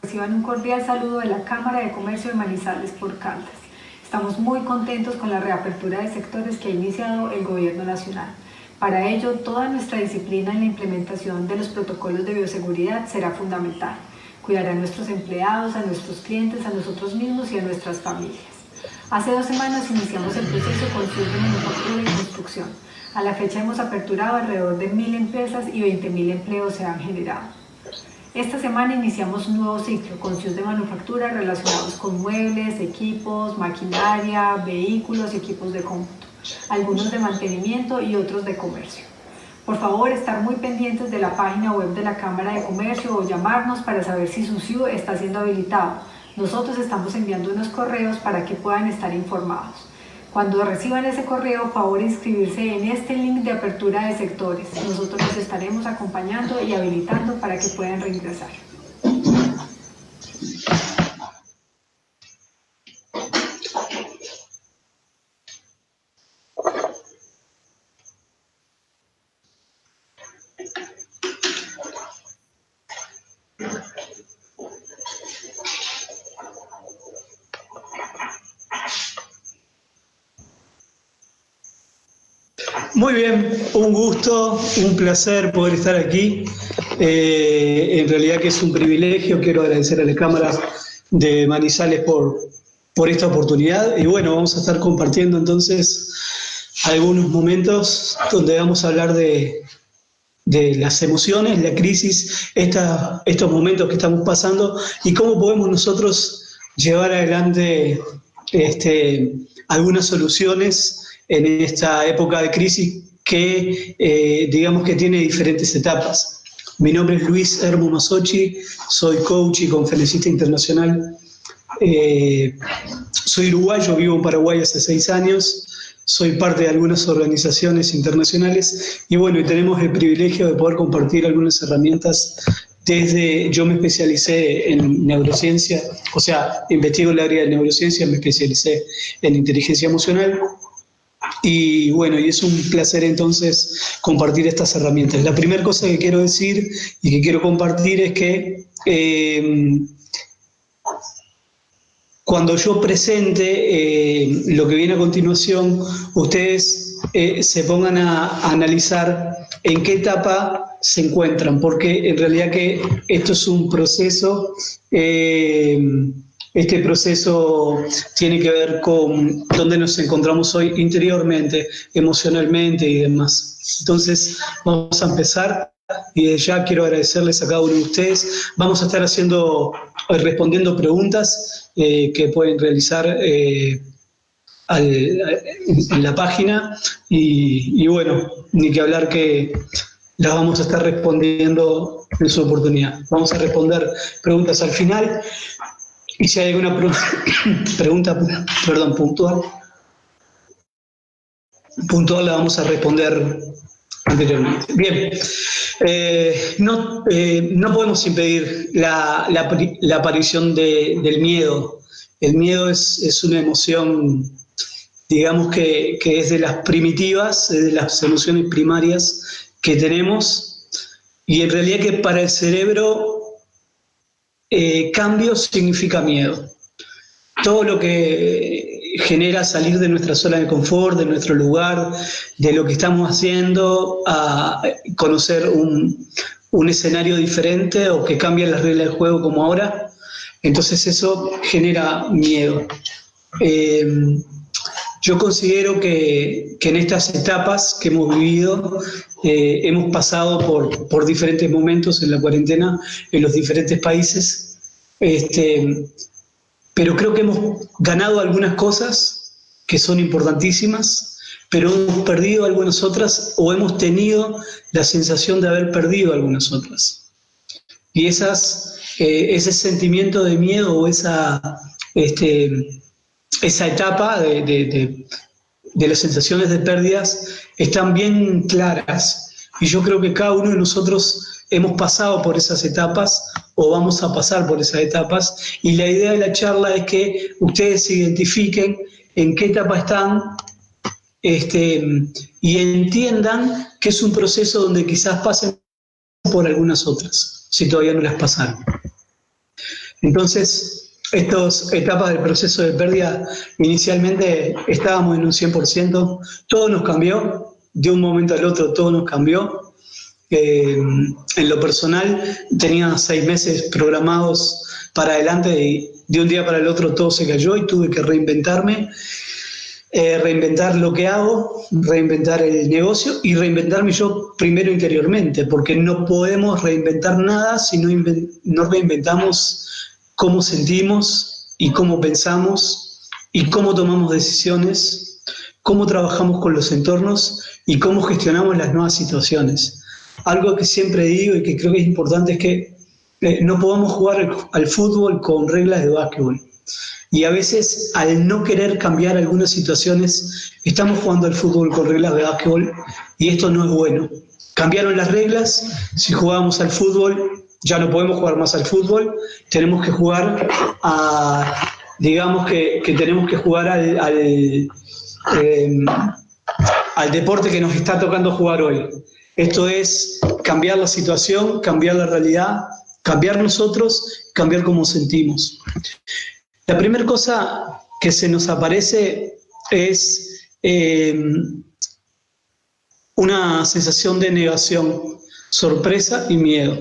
Reciban un cordial saludo de la Cámara de Comercio de Manizales por Caldas. Estamos muy contentos con la reapertura de sectores que ha iniciado el Gobierno Nacional. Para ello, toda nuestra disciplina en la implementación de los protocolos de bioseguridad será fundamental. Cuidar a nuestros empleados, a nuestros clientes, a nosotros mismos y a nuestras familias. Hace 2 semanas iniciamos el proceso con CIUS de manufactura y construcción. A la fecha hemos aperturado alrededor de 1.000 empresas y 20.000 empleos se han generado. Esta semana iniciamos un nuevo ciclo con CIUS de manufactura relacionados con muebles, equipos, maquinaria, vehículos y equipos de cómputo, algunos de mantenimiento y otros de comercio. Por favor, estar muy pendientes de la página web de la Cámara de Comercio o llamarnos para saber si su CIU está siendo habilitado. Nosotros estamos enviando unos correos para que puedan estar informados. Cuando reciban ese correo, favor inscribirse en este link de apertura de sectores. Nosotros los estaremos acompañando y habilitando para que puedan reingresar. Muy bien, un gusto, un placer poder estar aquí. En realidad que es un privilegio. Quiero agradecer a la Cámara de Manizales por esta oportunidad. Y bueno, vamos a estar compartiendo entonces algunos momentos donde vamos a hablar de las emociones, la crisis, estos momentos que estamos pasando y cómo podemos nosotros llevar adelante algunas soluciones en esta época de crisis que digamos que tiene diferentes etapas. Mi nombre es Luis Hermo Masochi, soy coach y conferencista internacional. Soy uruguayo, vivo en Paraguay hace 6 años, soy parte de algunas organizaciones internacionales y bueno, y tenemos el privilegio de poder compartir algunas herramientas. Yo me especialicé en neurociencia, o sea, investigo el área de neurociencia, me especialicé en inteligencia emocional. Y bueno, y es un placer entonces compartir estas herramientas. La primera cosa que quiero decir y que quiero compartir es que cuando yo presente lo que viene a continuación, ustedes se pongan a analizar en qué etapa se encuentran, porque en realidad que esto es un proceso. Este proceso tiene que ver con dónde nos encontramos hoy interiormente, emocionalmente y demás. Entonces, vamos a empezar y desde ya quiero agradecerles a cada uno de ustedes. Vamos a estar respondiendo preguntas que pueden realizar en la página y bueno, ni que hablar que las vamos a estar respondiendo en su oportunidad. Vamos a responder preguntas al final. Y si hay alguna pregunta puntual. puntual la vamos a responder anteriormente. Bien, no podemos impedir la aparición del miedo. El miedo es una emoción, digamos que es de las primitivas, es de las emociones primarias que tenemos, y en realidad que para el cerebro cambio significa miedo. Todo lo que genera salir de nuestra zona de confort, de nuestro lugar, de lo que estamos haciendo, a conocer un escenario diferente o que cambien las reglas del juego como ahora, entonces eso genera miedo. Yo considero que en estas etapas que hemos vivido, hemos pasado por diferentes momentos en la cuarentena en los diferentes países, pero creo que hemos ganado algunas cosas que son importantísimas, pero hemos perdido algunas otras o hemos tenido la sensación de haber perdido algunas otras. Y ese sentimiento de miedo o esa etapa de las sensaciones de pérdidas están bien claras. Y yo creo que cada uno de nosotros hemos pasado por esas etapas o vamos a pasar por esas etapas. Y la idea de la charla es que ustedes se identifiquen en qué etapa están y entiendan que es un proceso donde quizás pasen por algunas otras, si todavía no las pasaron. Entonces, estas etapas del proceso de pérdida, inicialmente estábamos en un 100%, todo nos cambió, de un momento al otro todo nos cambió. En lo personal tenía 6 meses programados para adelante y de un día para el otro todo se cayó y tuve que reinventarme, reinventar lo que hago, reinventar el negocio y reinventarme yo primero interiormente, porque no podemos reinventar nada si no reinventamos cómo sentimos y cómo pensamos y cómo tomamos decisiones, cómo trabajamos con los entornos y cómo gestionamos las nuevas situaciones. Algo que siempre digo y que creo que es importante es que no podemos jugar al fútbol con reglas de básquetbol. Y a veces, al no querer cambiar algunas situaciones, estamos jugando al fútbol con reglas de básquetbol y esto no es bueno. Cambiaron las reglas, si jugábamos al fútbol, ya no podemos jugar más al fútbol, tenemos que jugar digamos que tenemos que jugar al deporte que nos está tocando jugar hoy. Esto es cambiar la situación, cambiar la realidad, cambiar nosotros, cambiar cómo sentimos. La primera cosa que se nos aparece es una sensación de negación, sorpresa y miedo.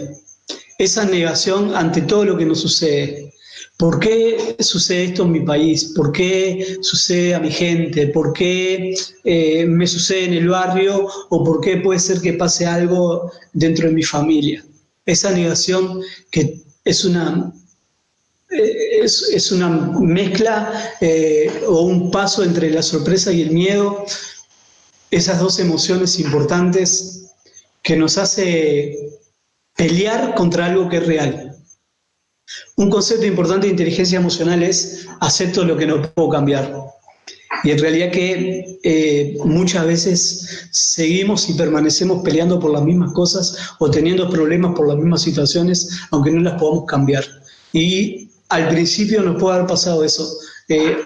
Esa negación ante todo lo que nos sucede. ¿Por qué sucede esto en mi país? ¿Por qué sucede a mi gente? ¿Por qué me sucede en el barrio? ¿O por qué puede ser que pase algo dentro de mi familia? Esa negación que es una mezcla o un paso entre la sorpresa y el miedo, esas dos emociones importantes que nos hace pelear contra algo que es real. Un concepto importante de inteligencia emocional es acepto lo que no puedo cambiar. Y en realidad que muchas veces seguimos y permanecemos peleando por las mismas cosas o teniendo problemas por las mismas situaciones, aunque no las podamos cambiar. Y al principio nos puede haber pasado eso,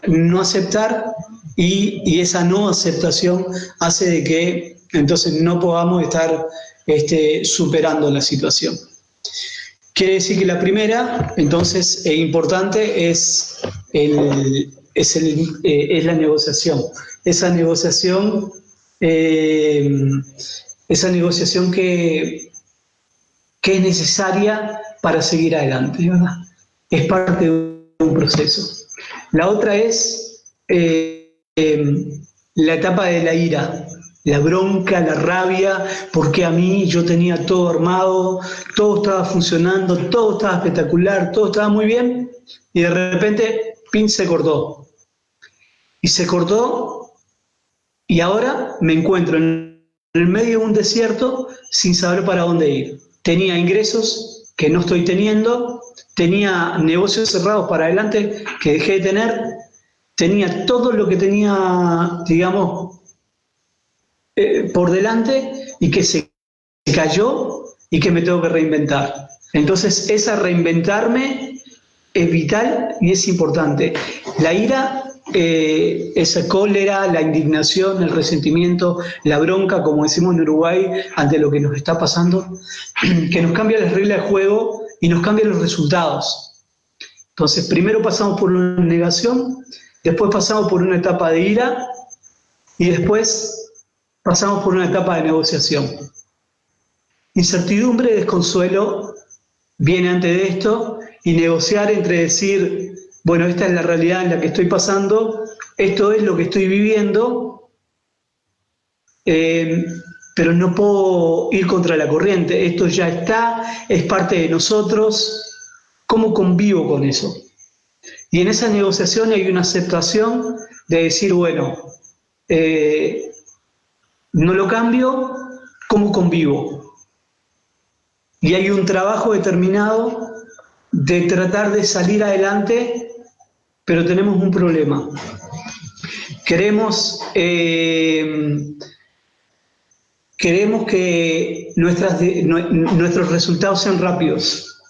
no aceptar y esa no aceptación hace de que entonces no podamos estar superando la situación. Quiere decir que la primera, entonces, importante es la negociación. Esa negociación que es necesaria para seguir adelante, ¿verdad? Es parte de un proceso. La otra es la etapa de la ira, la bronca, la rabia, porque a mí yo tenía todo armado, todo estaba funcionando, todo estaba espectacular, todo estaba muy bien, y de repente, ¡pin!, se cortó. Y se cortó, y ahora me encuentro en el medio de un desierto sin saber para dónde ir. Tenía ingresos que no estoy teniendo, tenía negocios cerrados para adelante que dejé de tener, tenía todo lo que tenía, digamos, por delante y que se cayó y que me tengo que reinventar. Entonces, esa reinventarme es vital y es importante. La ira, esa cólera, la indignación, el resentimiento, la bronca, como decimos en Uruguay, ante lo que nos está pasando, que nos cambia las reglas de juego y nos cambia los resultados. Entonces, primero pasamos por una negación, después pasamos por una etapa de ira y después pasamos por una etapa de negociación. Incertidumbre, desconsuelo, viene antes de esto, y negociar entre decir, bueno, esta es la realidad en la que estoy pasando, esto es lo que estoy viviendo, pero no puedo ir contra la corriente, esto ya está, es parte de nosotros, ¿cómo convivo con eso? Y en esa negociación hay una aceptación de decir, bueno, no lo cambio, ¿cómo convivo? Y hay un trabajo determinado de tratar de salir adelante, pero tenemos un problema. Queremos que nuestros resultados sean rápidos.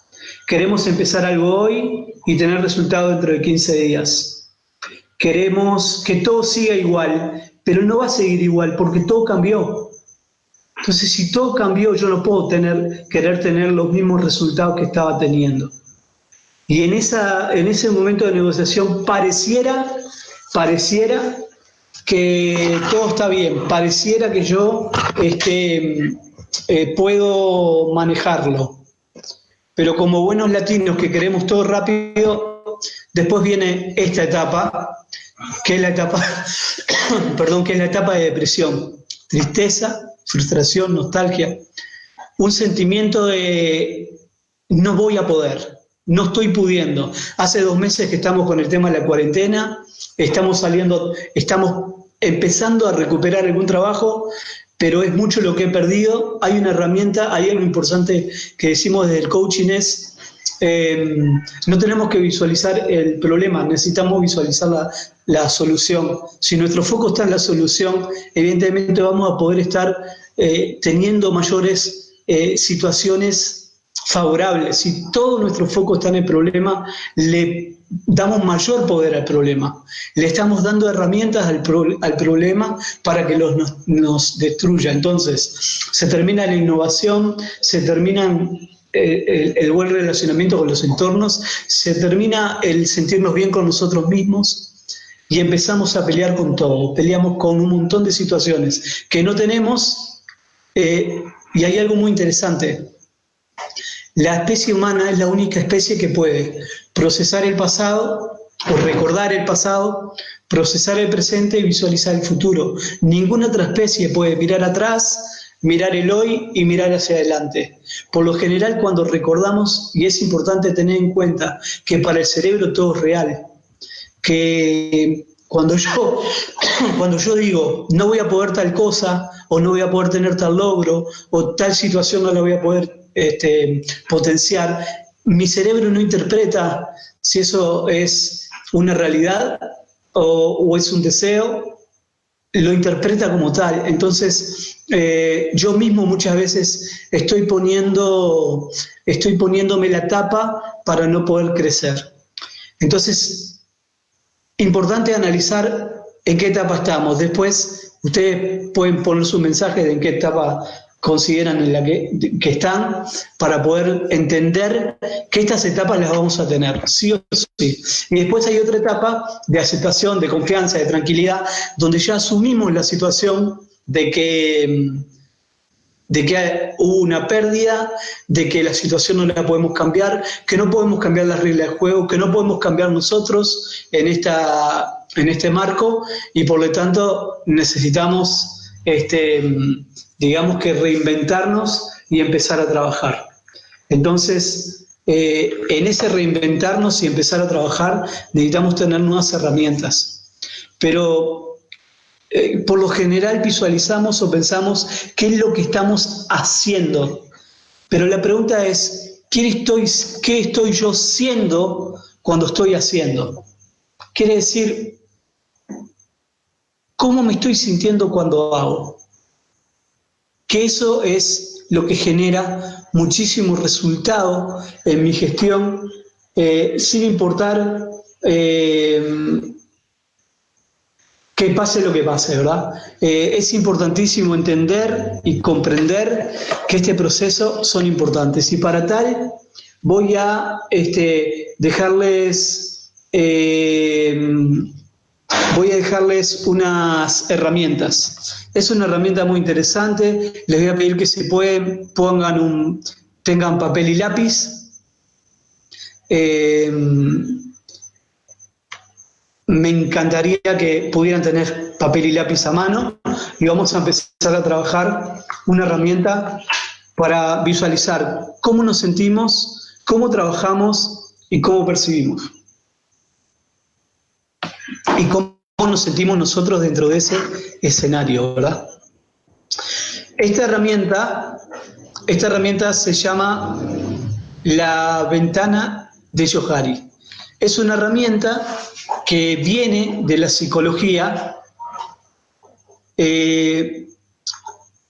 Queremos empezar algo hoy y tener resultado dentro de 15 días. Queremos que todo siga igual, pero no va a seguir igual porque todo cambió. Entonces, si todo cambió, yo no puedo querer tener los mismos resultados que estaba teniendo. Y en ese momento de negociación pareciera que todo está bien, pareciera que yo puedo manejarlo. Pero como buenos latinos que queremos todo rápido, después viene esta etapa, que es la etapa, que es la etapa de depresión, tristeza, frustración, nostalgia, un sentimiento de no voy a poder, no estoy pudiendo. Hace 2 meses que estamos con el tema de la cuarentena, estamos empezando a recuperar algún trabajo, pero es mucho lo que he perdido. Hay una herramienta, hay algo importante que decimos desde el coaching es, no tenemos que visualizar el problema, necesitamos visualizar la solución. Si nuestro foco está en la solución, evidentemente vamos a poder estar teniendo mayores situaciones favorables. Si todo nuestro foco está en el problema, le damos mayor poder al problema. Le estamos dando herramientas al problema para que nos destruya. Entonces, se termina la innovación, se termina el buen relacionamiento con los entornos, se termina el sentirnos bien con nosotros mismos y empezamos a pelear con todo. Peleamos con un montón de situaciones que no tenemos y hay algo muy interesante. La especie humana es la única especie que puede procesar el pasado o recordar el pasado, procesar el presente y visualizar el futuro. Ninguna otra especie puede mirar atrás, mirar el hoy y mirar hacia adelante. Por lo general, cuando recordamos, y es importante tener en cuenta que para el cerebro todo es real, que cuando yo digo no voy a poder tal cosa, o no voy a poder tener tal logro, o tal situación no la voy a poder potenciar, mi cerebro no interpreta si eso es una realidad o es un deseo, lo interpreta como tal. Entonces, yo mismo muchas veces estoy poniéndome la tapa para no poder crecer. Entonces, importante analizar en qué etapa estamos. Después, ustedes pueden poner su mensaje de en qué etapa consideran en la que están, para poder entender que estas etapas las vamos a tener, sí o sí. Y después hay otra etapa de aceptación, de confianza, de tranquilidad, donde ya asumimos la situación de que hubo una pérdida, de que la situación no la podemos cambiar, que no podemos cambiar las reglas de juego, que no podemos cambiar nosotros en este marco, y por lo tanto necesitamos digamos que reinventarnos y empezar a trabajar. Entonces, en ese reinventarnos y empezar a trabajar, necesitamos tener nuevas herramientas. Pero por lo general visualizamos o pensamos qué es lo que estamos haciendo. Pero la pregunta es, ¿qué estoy yo siendo cuando estoy haciendo? Quiere decir, ¿cómo me estoy sintiendo cuando hago? que eso es lo que genera muchísimo resultado en mi gestión, sin importar que pase lo que pase, ¿verdad? Es importantísimo entender y comprender que este proceso son importantes. Y para tal voy a dejarles unas herramientas. Es una herramienta muy interesante. Les voy a pedir que si pueden tengan papel y lápiz. Me encantaría que pudieran tener papel y lápiz a mano y vamos a empezar a trabajar una herramienta para visualizar cómo nos sentimos, cómo trabajamos y cómo percibimos. Y cómo nos sentimos nosotros dentro de ese escenario, ¿verdad? Esta herramienta se llama la ventana de Johari. Es una herramienta que viene de la psicología,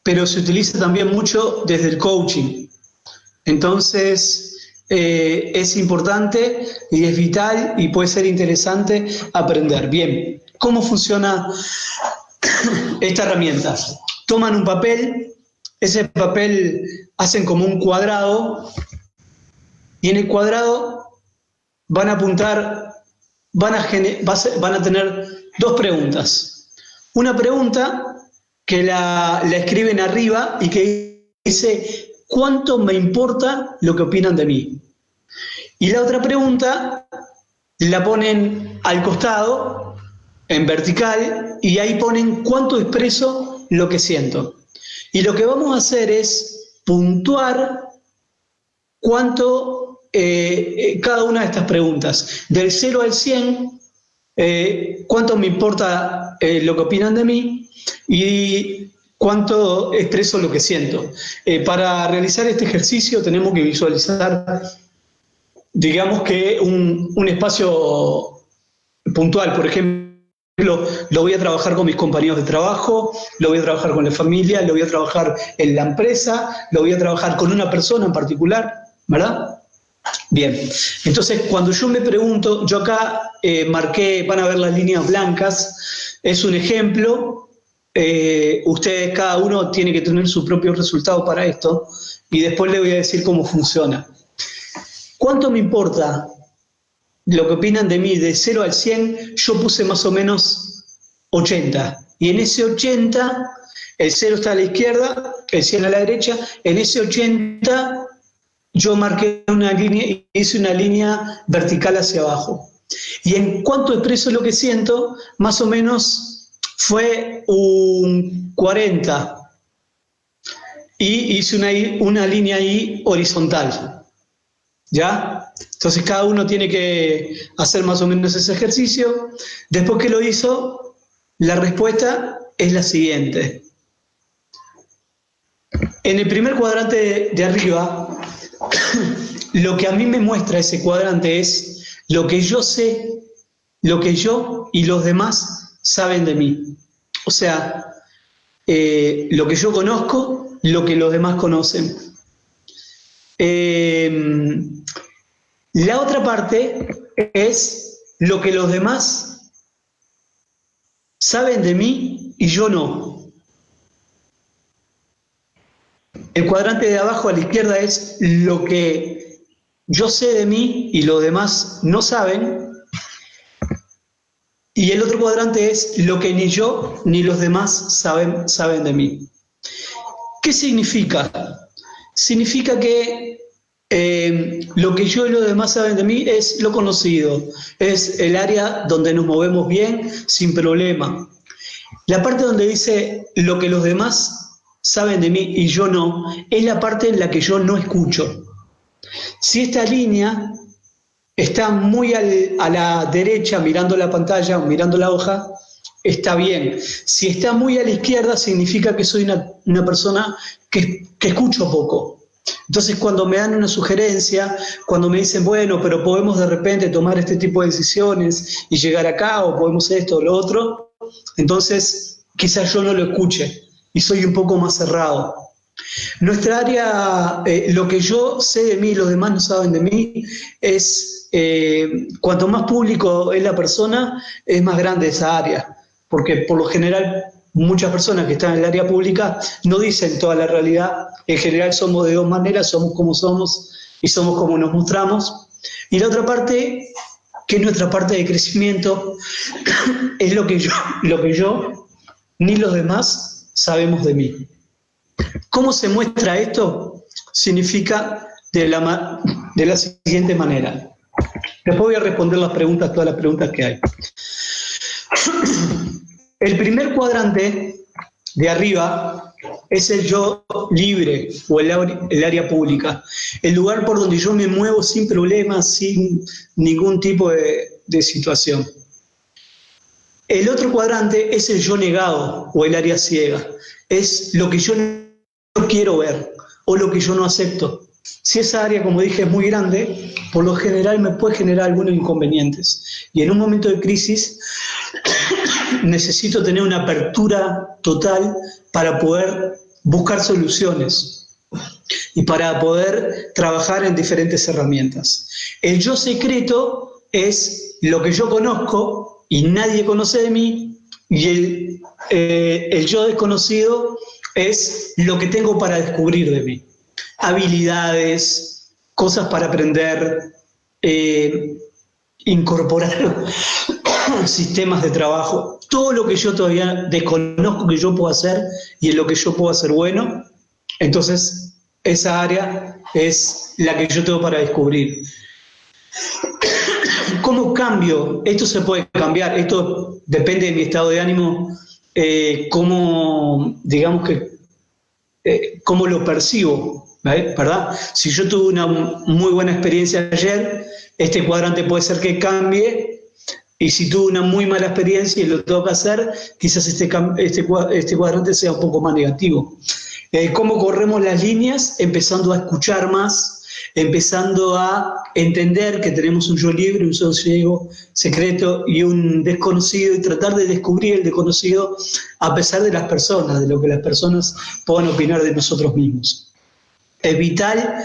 pero se utiliza también mucho desde el coaching. Entonces, es importante y es vital y puede ser interesante aprender. Bien, ¿cómo funciona esta herramienta? Toman un papel, ese papel hacen como un cuadrado y en el cuadrado van a apuntar, van a tener dos preguntas. Una pregunta que la escriben arriba y que dice: ¿cuánto me importa lo que opinan de mí? Y la otra pregunta la ponen al costado, en vertical, y ahí ponen cuánto expreso lo que siento. Y lo que vamos a hacer es puntuar cuánto cada una de estas preguntas, del 0 al 100, cuánto me importa lo que opinan de mí y cuánto expreso lo que siento. Para realizar este ejercicio tenemos que visualizar, digamos que un espacio puntual. Por ejemplo, lo voy a trabajar con mis compañeros de trabajo, lo voy a trabajar con la familia, lo voy a trabajar en la empresa, lo voy a trabajar con una persona en particular, ¿verdad? Bien, entonces cuando yo me pregunto, yo acá marqué, van a ver las líneas blancas, es un ejemplo, ustedes cada uno tiene que tener su propio resultado para esto y después les voy a decir cómo funciona. ¿Cuánto me importa lo que opinan de mí de 0 al 100? Yo puse más o menos 80 y en ese 80, el 0 está a la izquierda, el 100 a la derecha, en ese 80 yo marqué una línea y hice una línea vertical hacia abajo. Y en cuanto expreso lo que siento, más o menos fue un 40. Y hice una línea ahí horizontal. ¿Ya? Entonces cada uno tiene que hacer más o menos ese ejercicio. Después que lo hizo, la respuesta es la siguiente. En el primer cuadrante de arriba, lo que a mí me muestra ese cuadrante es lo que yo sé, lo que yo y los demás saben de mí. O sea, lo que yo conozco, lo que los demás conocen. La otra parte es lo que los demás saben de mí y yo no. El cuadrante de abajo a la izquierda es lo que yo sé de mí y los demás no saben. Y el otro cuadrante es lo que ni yo ni los demás saben de mí. ¿Qué significa? Significa que lo que yo y los demás saben de mí es lo conocido, es el área donde nos movemos bien, sin problema. La parte donde dice lo que los demás saben de mí y yo no, es la parte en la que yo no escucho. Si esta línea está muy a la derecha, mirando la pantalla o mirando la hoja, está bien. Si está muy a la izquierda, significa que soy una persona que escucho poco. Entonces, cuando me dan una sugerencia, cuando me dicen, bueno, pero podemos de repente tomar este tipo de decisiones y llegar acá, o podemos esto o lo otro, entonces quizás yo no lo escuche y soy un poco más cerrado. Nuestra área, lo que yo sé de mí y los demás no saben de mí, es cuanto más público es la persona, es más grande esa área, porque por lo general muchas personas que están en el área pública no dicen toda la realidad. En general somos de dos maneras, somos como somos y somos como nos mostramos. Y la otra parte, que es nuestra parte de crecimiento, es lo que yo ni los demás sabemos de mí. ¿Cómo se muestra esto? Significa de la siguiente manera. Después voy a responder todas las preguntas que hay. El primer cuadrante de arriba es el yo libre o el área pública, el lugar por donde yo me muevo sin problemas, sin ningún tipo de situación. El otro cuadrante es el yo negado o el área ciega, es lo que yo no quiero ver o lo que yo no acepto. Si esa área, como dije, es muy grande, por lo general me puede generar algunos inconvenientes. Y en un momento de crisis necesito tener una apertura total para poder buscar soluciones y para poder trabajar en diferentes herramientas. El yo secreto es lo que yo conozco y nadie conoce de mí, y el yo desconocido es lo que tengo para descubrir de mí. Habilidades, cosas para aprender, incorporar sistemas de trabajo, todo lo que yo todavía desconozco que yo puedo hacer y en lo que yo puedo hacer bueno. Entonces esa área es la que yo tengo para descubrir. ¿Cómo cambio? Esto se puede cambiar, esto depende de mi estado de ánimo, cómo lo percibo, ¿verdad? Si yo tuve una muy buena experiencia ayer, este cuadrante puede ser que cambie, y si tuve una muy mala experiencia y lo tengo que hacer, quizás este cuadrante sea un poco más negativo. ¿Cómo corremos las líneas? Empezando a escuchar más, empezando a entender que tenemos un yo libre, un yo ciego, secreto y un desconocido, y tratar de descubrir el desconocido a pesar de las personas, de lo que las personas puedan opinar de nosotros mismos. Es vital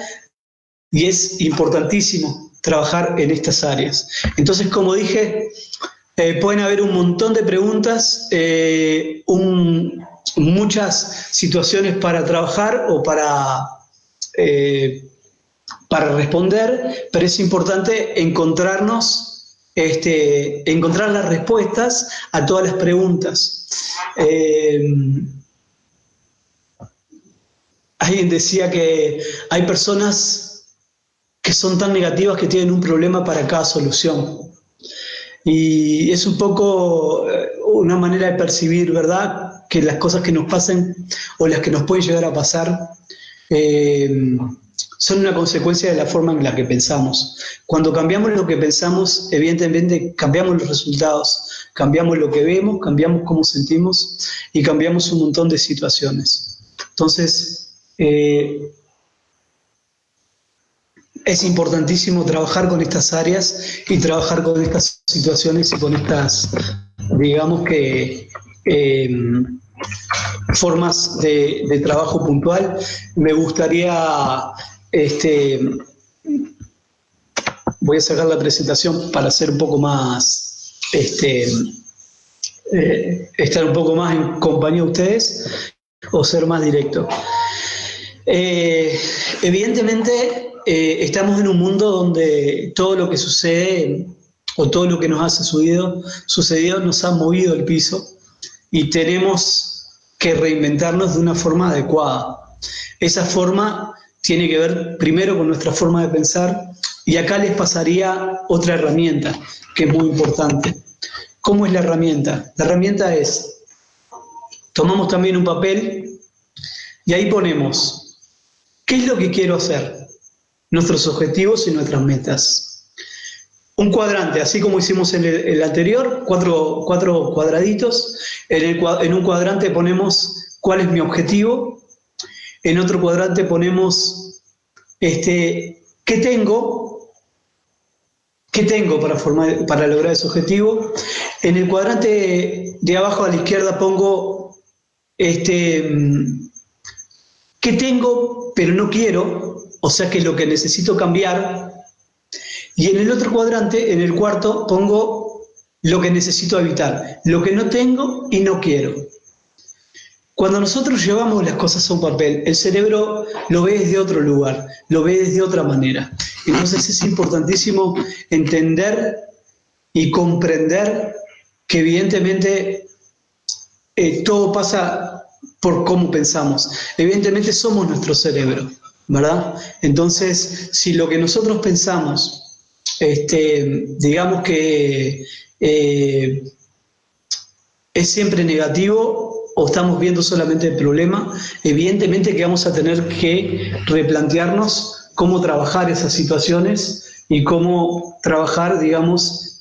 y es importantísimo trabajar en estas áreas. Entonces, como dije, pueden haber un montón de preguntas, muchas situaciones para trabajar o para responder, pero es importante encontrar las respuestas a todas las preguntas. Alguien decía que hay personas que son tan negativas que tienen un problema para cada solución. Y es un poco una manera de percibir, ¿verdad?, que las cosas que nos pasen o las que nos pueden llegar a pasar son una consecuencia de la forma en la que pensamos. Cuando cambiamos lo que pensamos, evidentemente cambiamos los resultados, cambiamos lo que vemos, cambiamos cómo sentimos y cambiamos un montón de situaciones. Entonces, es importantísimo trabajar con estas áreas y trabajar con estas situaciones y con estas, digamos que, formas de trabajo puntual. Me gustaría, voy a sacar la presentación para hacer un poco más, estar un poco más en compañía de ustedes o ser más directo. Evidentemente, estamos en un mundo donde todo lo que sucede o todo lo que nos ha sucedido nos ha movido el piso y tenemos que reinventarnos de una forma adecuada. Esa forma tiene que ver primero con nuestra forma de pensar, y acá les pasaría otra herramienta que es muy importante. ¿Cómo es la herramienta? La herramienta es, tomamos también un papel y ahí ponemos, ¿qué es lo que quiero hacer? Nuestros objetivos y nuestras metas. Un cuadrante, así como hicimos en el anterior, cuatro cuadraditos. En un cuadrante ponemos cuál es mi objetivo. En otro cuadrante ponemos qué tengo para lograr ese objetivo. En el cuadrante de abajo a la izquierda pongo qué tengo pero no quiero, o sea que es lo que necesito cambiar. Y en el otro cuadrante, en el cuarto, pongo lo que necesito evitar, lo que no tengo y no quiero. Cuando nosotros llevamos las cosas a un papel, el cerebro lo ve desde otro lugar, lo ve desde otra manera. Entonces es importantísimo entender y comprender que evidentemente todo pasa por cómo pensamos. Evidentemente somos nuestro cerebro, ¿verdad? Entonces, si lo que nosotros pensamos, digamos que es siempre negativo o estamos viendo solamente el problema, evidentemente que vamos a tener que replantearnos cómo trabajar esas situaciones y cómo trabajar, digamos,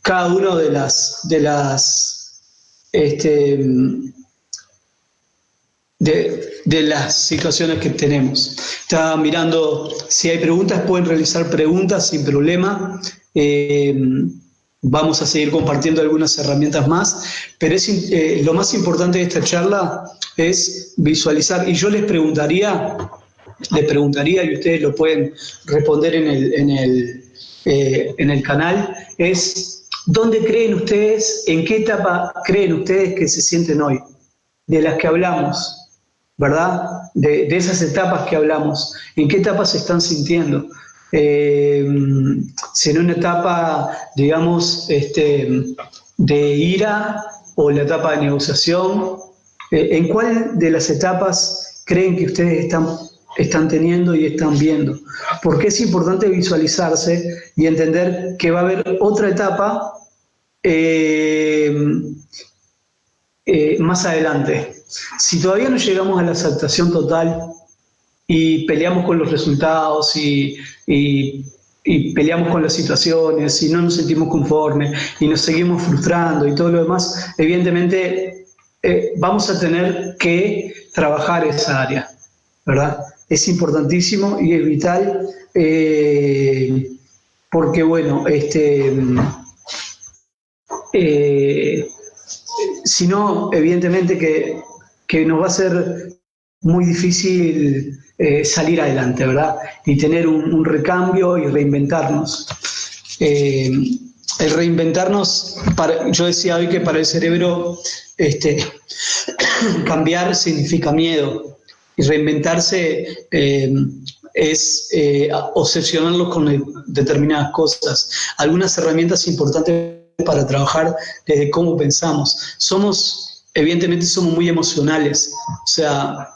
cada una de las situaciones que tenemos. Estaba mirando si hay preguntas, pueden realizar preguntas sin problema. Vamos a seguir compartiendo algunas herramientas más, pero lo más importante de esta charla es visualizar. Y yo les preguntaría, y ustedes lo pueden responder en el canal, es ¿dónde creen ustedes, en qué etapa creen ustedes que se sienten hoy? De las que hablamos, ¿verdad? De esas etapas que hablamos, ¿en qué etapa se están sintiendo? Si en una etapa, digamos, de ira o la etapa de negociación, ¿en cuál de las etapas creen que ustedes están teniendo y están viendo? Porque es importante visualizarse y entender que va a haber otra etapa más adelante. Si todavía no llegamos a la aceptación total y peleamos con los resultados y peleamos con las situaciones y no nos sentimos conformes y nos seguimos frustrando y todo lo demás, evidentemente vamos a tener que trabajar esa área, ¿verdad? Es importantísimo y es vital porque, bueno, si no, evidentemente que nos va a ser muy difícil salir adelante, ¿verdad? Y tener un recambio y reinventarnos. El reinventarnos, yo decía hoy que para el cerebro cambiar significa miedo y reinventarse es obsesionarlos con determinadas cosas. Algunas herramientas importantes para trabajar desde cómo pensamos. Evidentemente somos muy emocionales, o sea,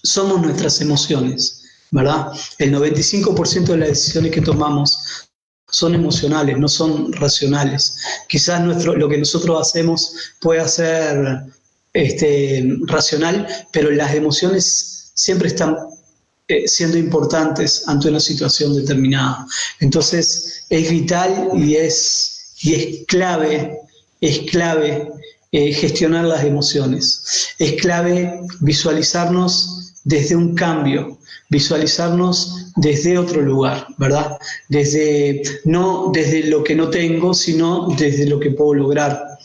somos nuestras emociones, ¿verdad? El 95% de las decisiones que tomamos son emocionales, no son racionales. Quizás lo que nosotros hacemos pueda ser racional, pero las emociones siempre están siendo importantes ante una situación determinada. Entonces es vital y es clave gestionar las emociones. Es clave visualizarnos desde un cambio, visualizarnos desde otro lugar, ¿verdad? No desde lo que no tengo, sino desde lo que puedo lograr.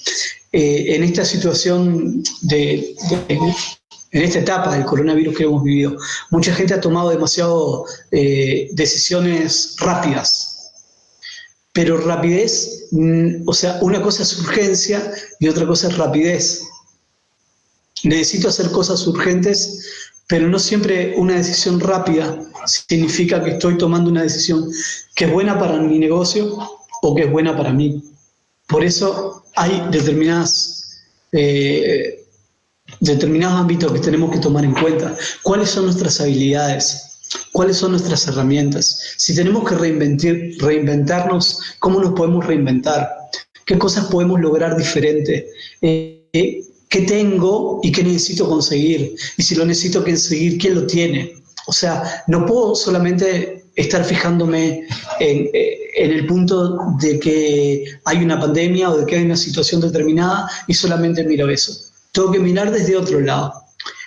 En esta situación en esta etapa del coronavirus que hemos vivido, mucha gente ha tomado demasiado decisiones rápidas. Pero rapidez, o sea, una cosa es urgencia y otra cosa es rapidez. Necesito hacer cosas urgentes, pero no siempre una decisión rápida significa que estoy tomando una decisión que es buena para mi negocio o que es buena para mí. Por eso hay determinados ámbitos que tenemos que tomar en cuenta. ¿Cuáles son nuestras habilidades? ¿Cuáles son nuestras herramientas? Si tenemos que reinventarnos, ¿cómo nos podemos reinventar? ¿Qué cosas podemos lograr diferente? ¿Qué tengo y qué necesito conseguir? Y si lo necesito conseguir, ¿quién lo tiene? O sea, no puedo solamente estar fijándome en el punto de que hay una pandemia o de que hay una situación determinada y solamente miro eso. Tengo que mirar desde otro lado.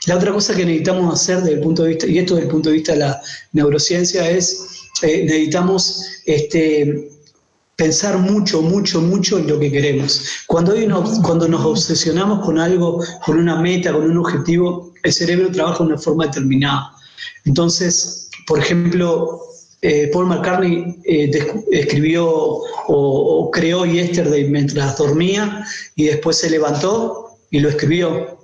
La otra cosa que necesitamos hacer desde el punto de vista, y esto desde el punto de vista de la neurociencia, es necesitamos pensar mucho, mucho, mucho en lo que queremos. Cuando nos obsesionamos con algo, con una meta, con un objetivo, el cerebro trabaja de una forma determinada. Entonces, por ejemplo, Paul McCartney escribió o creó Yesterday mientras dormía y después se levantó y lo escribió.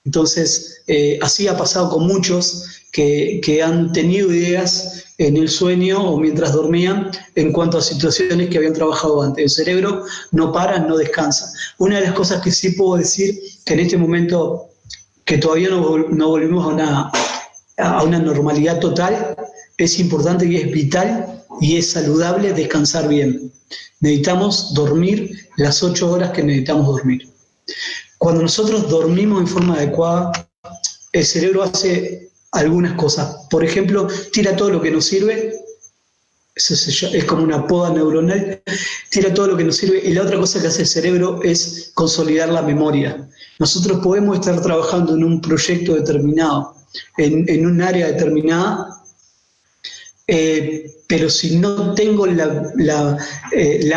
Entonces, así ha pasado con muchos que han tenido ideas en el sueño o mientras dormían en cuanto a situaciones que habían trabajado antes. El cerebro no para, no descansa. Una de las cosas que sí puedo decir, que en este momento que todavía no volvimos a una normalidad total, es importante y es vital y es saludable descansar bien. Necesitamos dormir las 8 horas que necesitamos dormir. Cuando nosotros dormimos en forma adecuada, el cerebro hace algunas cosas. Por ejemplo, tira todo lo que nos sirve, eso es como una poda neuronal, tira todo lo que nos sirve, y la otra cosa que hace el cerebro es consolidar la memoria. Nosotros podemos estar trabajando en un proyecto determinado, en un área determinada, pero si no tengo la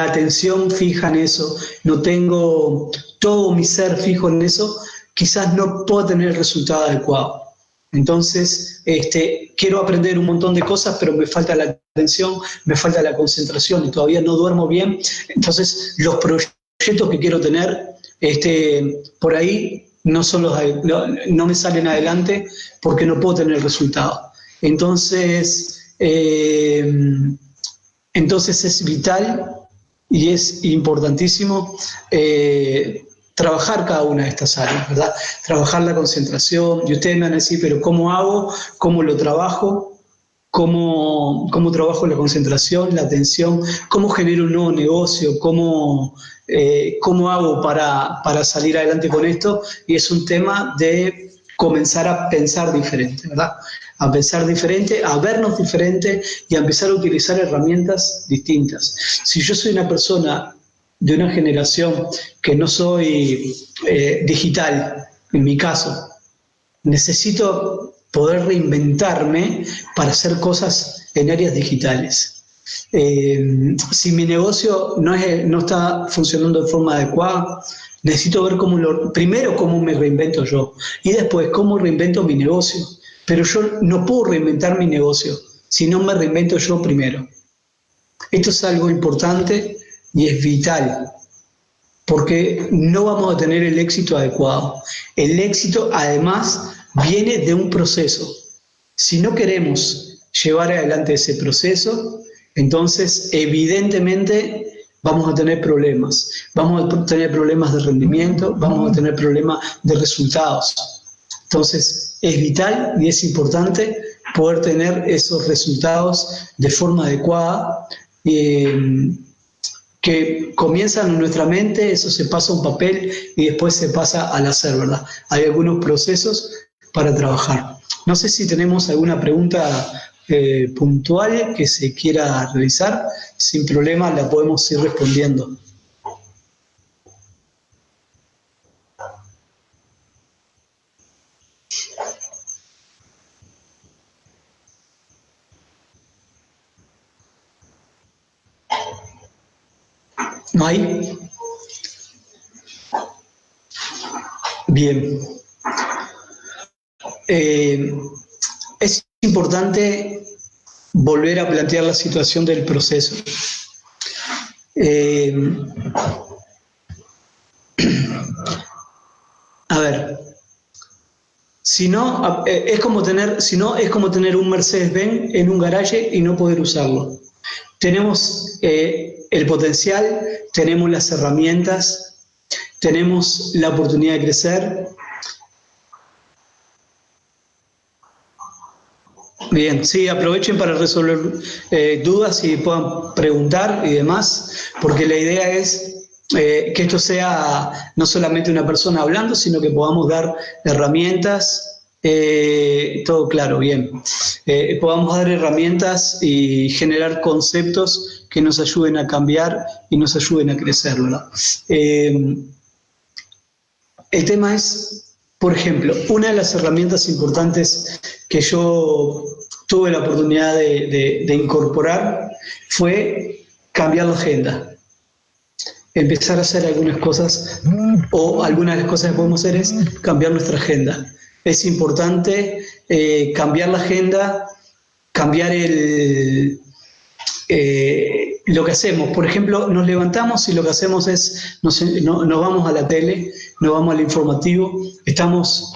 atención fija en eso, no tengo todo mi ser fijo en eso, quizás no pueda tener el resultado adecuado. Entonces, quiero aprender un montón de cosas, pero me falta la atención, me falta la concentración y todavía no duermo bien. Entonces, los proyectos que quiero tener, por ahí no me salen adelante porque no puedo tener el resultado. Entonces es vital y es importantísimo trabajar cada una de estas áreas, ¿verdad? Trabajar la concentración, y ustedes me van a decir, pero ¿cómo hago? ¿Cómo lo trabajo? ¿Cómo trabajo la concentración, la atención? ¿Cómo genero un nuevo negocio? ¿Cómo hago para salir adelante con esto? Y es un tema de comenzar a pensar diferente, ¿verdad? A pensar diferente, a vernos diferente y a empezar a utilizar herramientas distintas. Si yo soy una persona de una generación que no soy digital, en mi caso, necesito poder reinventarme para hacer cosas en áreas digitales. Si mi negocio no está funcionando de forma adecuada, necesito ver primero cómo me reinvento yo y después cómo reinvento mi negocio. Pero yo no puedo reinventar mi negocio si no me reinvento yo primero. Esto es algo importante y es vital, porque no vamos a tener el éxito adecuado. El éxito, además, viene de un proceso. Si no queremos llevar adelante ese proceso, entonces, evidentemente, vamos a tener problemas. Vamos a tener problemas de rendimiento, vamos a tener problemas de resultados. Entonces, es vital y es importante poder tener esos resultados de forma adecuada, que comienzan en nuestra mente, eso se pasa a un papel y después se pasa al hacer, ¿verdad? Hay algunos procesos para trabajar. No sé si tenemos alguna pregunta puntual que se quiera realizar. Sin problema la podemos ir respondiendo. ¿No hay? Bien. Es importante volver a plantear la situación del proceso. A ver, si no es como tener un Mercedes-Benz en un garaje y no poder usarlo. Tenemos el potencial, tenemos las herramientas, tenemos la oportunidad de crecer. Bien, sí, aprovechen para resolver dudas y puedan preguntar y demás, porque la idea es que esto sea no solamente una persona hablando, sino que podamos dar herramientas, todo claro, bien. Podamos dar herramientas y generar conceptos que nos ayuden a cambiar y nos ayuden a crecer, ¿verdad? El tema es, por ejemplo, una de las herramientas importantes que yo tuve la oportunidad de incorporar fue cambiar la agenda. empezar a hacer algunas cosas, o algunas de las cosas que podemos hacer es cambiar nuestra agenda. Es importante cambiar la agenda, cambiar lo que hacemos. Por ejemplo, nos levantamos y lo que hacemos es, nos vamos a la tele, nos vamos al informativo, estamos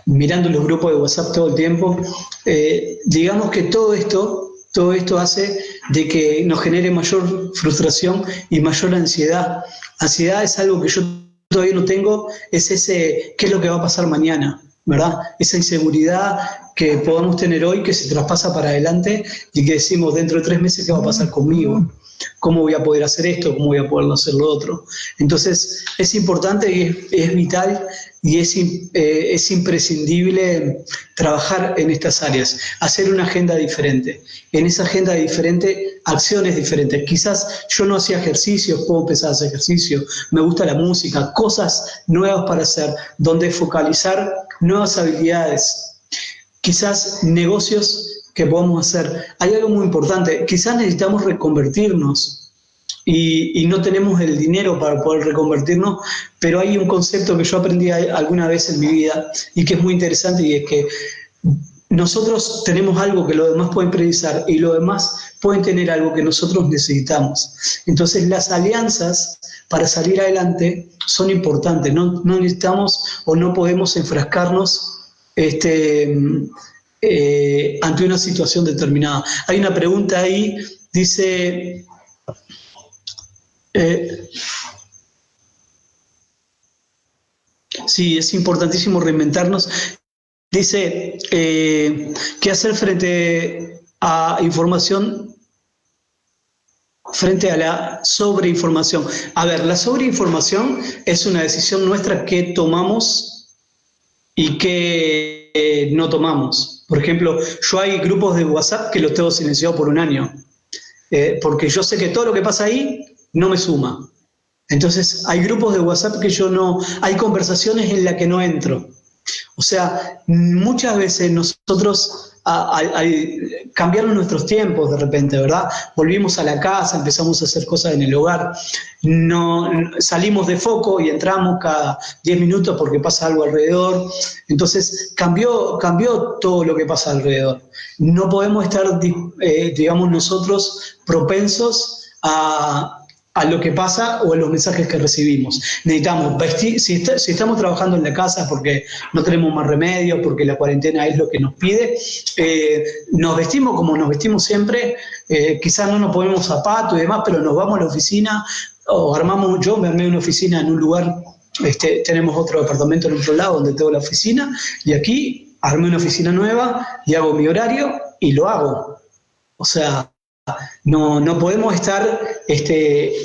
mirando los grupos de WhatsApp todo el tiempo. Digamos que todo esto hace de que nos genere mayor frustración y mayor ansiedad. Ansiedad es algo que yo todavía no tengo, es ese, ¿qué es lo que va a pasar mañana? ¿Verdad? Esa inseguridad que podamos tener hoy, que se traspasa para adelante y que decimos dentro de 3 meses, ¿qué va a pasar conmigo? ¿Cómo voy a poder hacer esto? ¿Cómo voy a poder hacer lo otro? Entonces, es importante y es vital y es imprescindible trabajar en estas áreas, hacer una agenda diferente. En esa agenda diferente, acciones diferentes. Quizás yo no hacía ejercicios, puedo empezar a hacer ejercicio, me gusta la música, cosas nuevas para hacer, donde focalizar nuevas habilidades. Quizás negocios que podamos hacer. Hay algo muy importante, quizás necesitamos reconvertirnos y no tenemos el dinero para poder reconvertirnos, pero hay un concepto que yo aprendí alguna vez en mi vida y que es muy interesante, y es que nosotros tenemos algo que los demás pueden precisar y los demás pueden tener algo que nosotros necesitamos. Entonces las alianzas para salir adelante son importantes, no necesitamos o no podemos enfrascarnos ante una situación determinada. Hay una pregunta ahí, dice, sí, es importantísimo reinventarnos. Dice, ¿qué hacer frente a información, frente a la sobreinformación? A ver, la sobreinformación es una decisión nuestra que tomamos y que no tomamos. Por ejemplo, yo hay grupos de WhatsApp que los tengo silenciados por 1 año, porque yo sé que todo lo que pasa ahí no me suma. Entonces, hay grupos de WhatsApp que yo no, hay conversaciones en las que no entro. O sea, muchas veces nosotros cambiaron nuestros tiempos de repente, ¿verdad? Volvimos a la casa, empezamos a hacer cosas en el hogar, no, salimos de foco y entramos cada 10 minutos porque pasa algo alrededor. Entonces cambió todo lo que pasa alrededor. No podemos estar, digamos, nosotros propensos a lo que pasa o a los mensajes que recibimos. Necesitamos vestir, si estamos trabajando en la casa porque no tenemos más remedio, porque la cuarentena es lo que nos pide, nos vestimos como nos vestimos siempre, quizás no nos ponemos zapatos y demás, pero nos vamos a la oficina o yo me armé una oficina en un lugar, tenemos otro departamento en otro lado donde tengo la oficina, y aquí armé una oficina nueva y hago mi horario y lo hago. O sea, no podemos estar,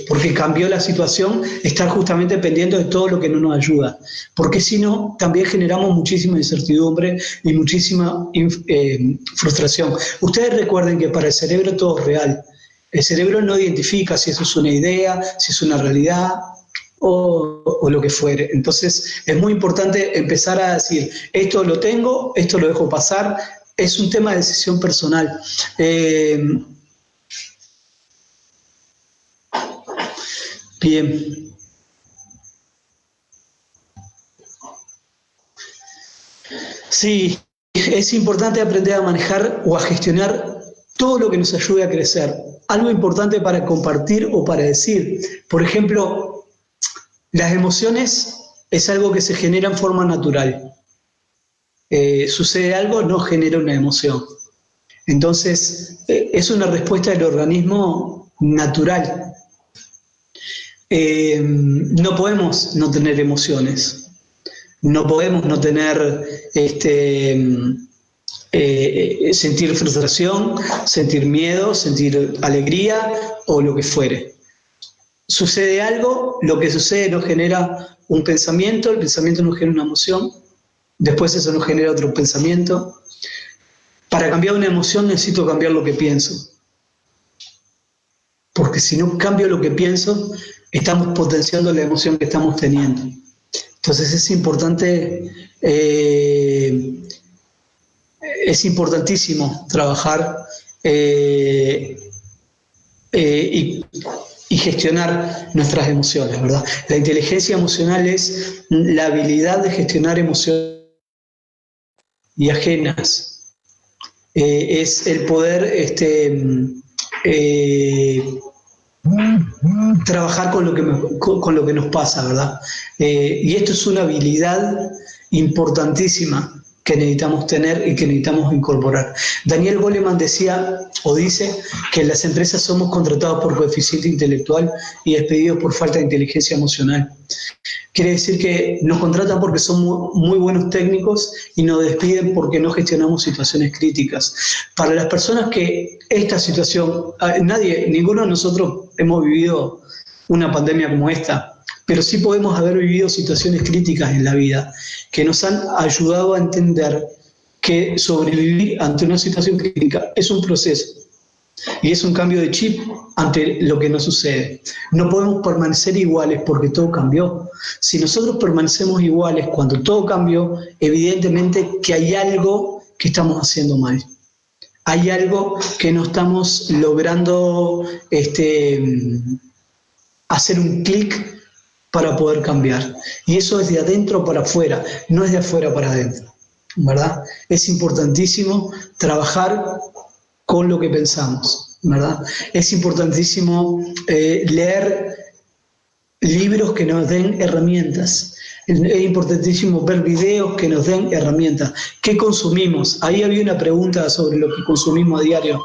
porque cambió la situación, estar justamente pendiente de todo lo que no nos ayuda, porque si no, también generamos muchísima incertidumbre y muchísima frustración. Ustedes recuerden que para el cerebro todo es real. El cerebro no identifica si eso es una idea, si es una realidad o lo que fuere. Entonces es muy importante empezar a decir, esto lo tengo, esto lo dejo pasar. Es un tema de decisión personal. Bien. Sí, es importante aprender a manejar o a gestionar todo lo que nos ayude a crecer. Algo importante para compartir o para decir. Por ejemplo, las emociones es algo que se genera en forma natural. Sucede algo, no genera una emoción. Entonces, es una respuesta del organismo natural. No podemos no tener emociones, no podemos no tener, sentir frustración, sentir miedo, sentir alegría o lo que fuere. Sucede algo, lo que sucede nos genera un pensamiento, el pensamiento nos genera una emoción, después eso nos genera otro pensamiento. Para cambiar una emoción necesito cambiar lo que pienso. Porque si no cambio lo que pienso, estamos potenciando la emoción que estamos teniendo. Entonces es importante, es importantísimo trabajar y y gestionar nuestras emociones, ¿verdad? La inteligencia emocional es la habilidad de gestionar emociones y ajenas. Es el poder trabajar con lo que nos pasa, ¿verdad? Y esto es una habilidad importantísima que necesitamos tener y que necesitamos incorporar. Daniel Goleman decía o dice que en las empresas somos contratados por coeficiente intelectual y despedidos por falta de inteligencia emocional. Quiere decir que nos contratan porque somos muy buenos técnicos y nos despiden porque no gestionamos situaciones críticas. Para las personas que esta situación, ninguno de nosotros hemos vivido una pandemia como esta, pero sí podemos haber vivido situaciones críticas en la vida que nos han ayudado a entender que sobrevivir ante una situación crítica es un proceso y es un cambio de chip ante lo que nos sucede. No podemos permanecer iguales porque todo cambió. Si nosotros permanecemos iguales cuando todo cambió, evidentemente que hay algo que estamos haciendo mal. Hay algo que no estamos logrando hacer un clic para poder cambiar. Y eso es de adentro para afuera, no es de afuera para adentro, ¿verdad? Es importantísimo trabajar con lo que pensamos, ¿verdad? Es importantísimo leer libros que nos den herramientas. Es importantísimo ver videos que nos den herramientas. ¿Qué consumimos? Ahí había una pregunta sobre lo que consumimos a diario.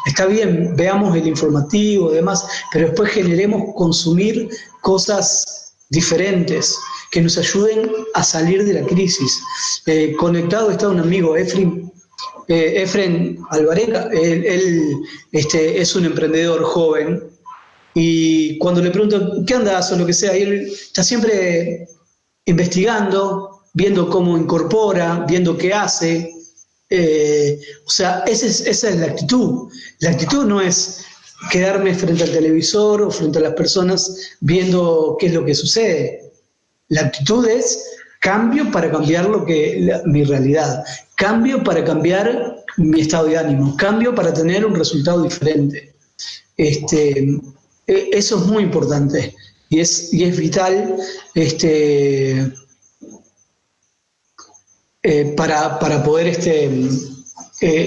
Está bien, veamos el informativo y demás, pero después generemos consumir cosas diferentes que nos ayuden a salir de la crisis. Conectado está un amigo, Efren Alvarenga. Él es un emprendedor joven. Y cuando le pregunto, ¿qué andas o lo que sea? Y él está siempre investigando, viendo cómo incorpora, viendo qué hace. O sea, esa es la actitud. La actitud no es quedarme frente al televisor o frente a las personas viendo qué es lo que sucede. La actitud es cambio para cambiar mi realidad, cambio para cambiar mi estado de ánimo, cambio para tener un resultado diferente. Eso es muy importante y es vital para poder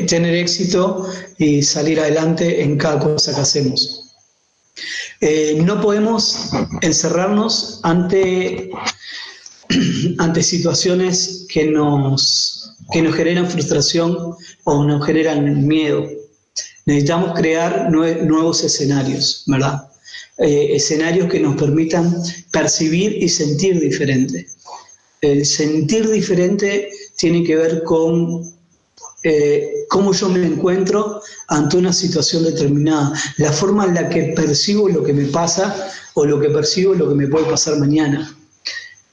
tener éxito y salir adelante en cada cosa que hacemos. No podemos encerrarnos ante situaciones que nos generan frustración o nos generan miedo. Necesitamos crear nuevos escenarios, ¿verdad? Escenarios que nos permitan percibir y sentir diferente. El sentir diferente tiene que ver con cómo yo me encuentro ante una situación determinada, la forma en la que percibo lo que me pasa o lo que percibo lo que me puede pasar mañana.